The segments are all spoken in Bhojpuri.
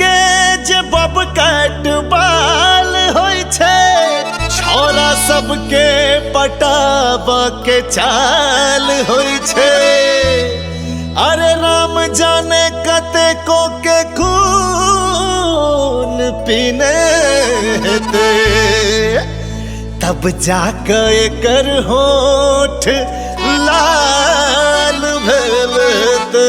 के जे बब काट बाल होय छे छोरा सबके पटाब के चाल होय छे। अरे राम जाने कते को के खून पीने हेते तब जाके एकर होठ लाल भेल हेते।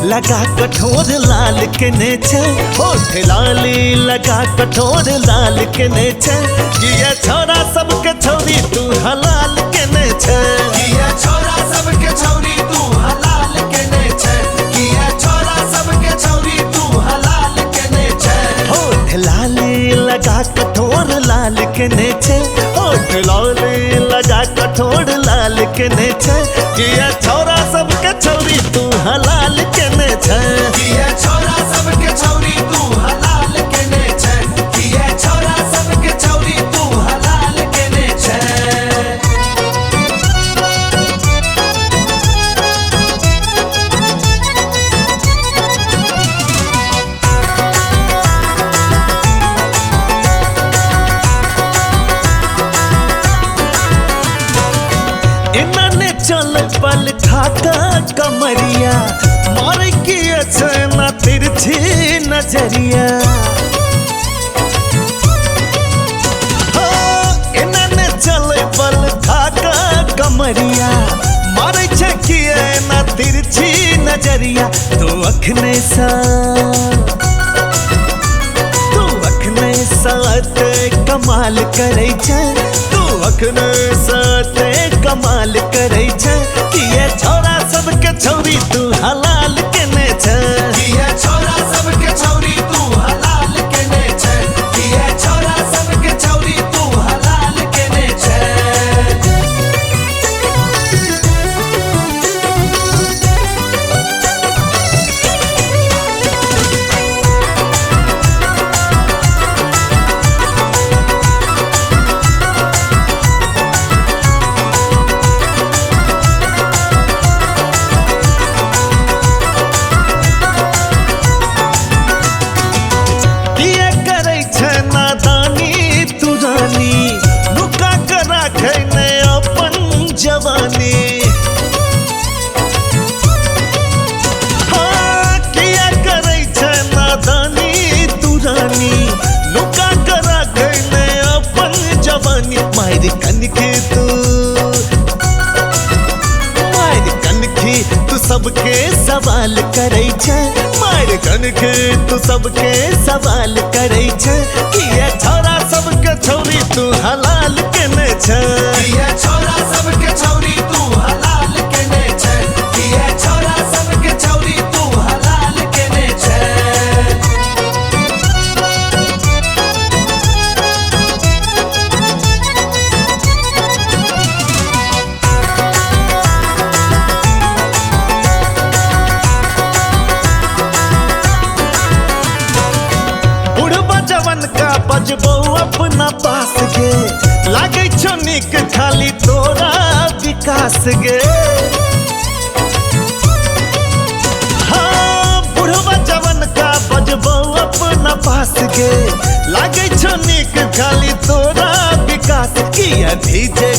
लगा कठोर लाल के नेचे होठ लाली लगा कठोर लाल के नेचे किया छोरा सबके छौरी तू हलाल के नेचे। किया छोरा सबके छौरी तू हलाल के नेचे। किया छोरा सबके छौरी तू हलाल के नेचे। होठ लाली लगा कठोर लाल के नेचे होठ लाली लगा कठोर लाल के नेचे किया छोरा सबके छौरी तू हलाल के नेचे। किया छोरा सबके छौरी तू हलाल के नेचे। किया छोरा सबके छौरी तू हलाल के नेचे। इन्होंने चल पल खाता कमरिया मार की ना तिरछी नजरिया। इन्होंने चल पल खाता कमरिया मार किए ना तिरछी नजरिया। तू अखने साथ कमाल करे छे तू अखने साथ कमाल करे छे किए छोरा सबके छौरी तू हलाल के नेचे। किया छोरा सबके छौरी तू हलाल के नेचे। किया छोरा सबके छौरी तू हलाल के नेचे। जवानी हाँ किया करे छे नादानी तू रानी लुका करा गए अपन जवानी। मार कनखी तू सबके सवाल करे छे मार कनखी तू सबके सवाल करे छे किया छोरा सबके छौरी तू हलाल के नेचे। किया छोरा सबके छौरी तू हलाल के नेचे। किया छोरा सबके छौरी तू हलाल के नेचे। बुढ़बा जवन का बजबो अपना पास गे लागे छो निक खाली तोरा विकास गे। हाँ बुढ़बा जवन का बजबो अपना पास गे लागे छो निक खाली तोरा विकास। किया डीजे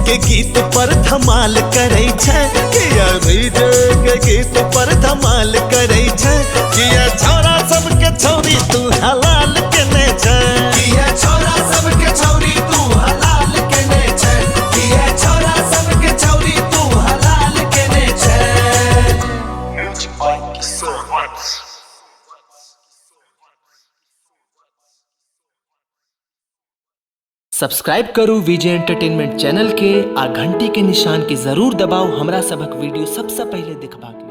के गीत पर धमाल करे छे किया डीजे के गीत पर धमाल करे छे किया छोरा सबके छौरी तू हलाल के नेचे। किया छोरा सबके छौरी तू हलाल के नेचे। किया छोरा सबके छौरी तू हलाल के नेचे। सब्सक्राइब करू विजय एंटरटेनमेंट चैनल के आ घंटी के निशान के जरूर दबाओ हमरा सबक वीडियो सबसे पहले देखबाक।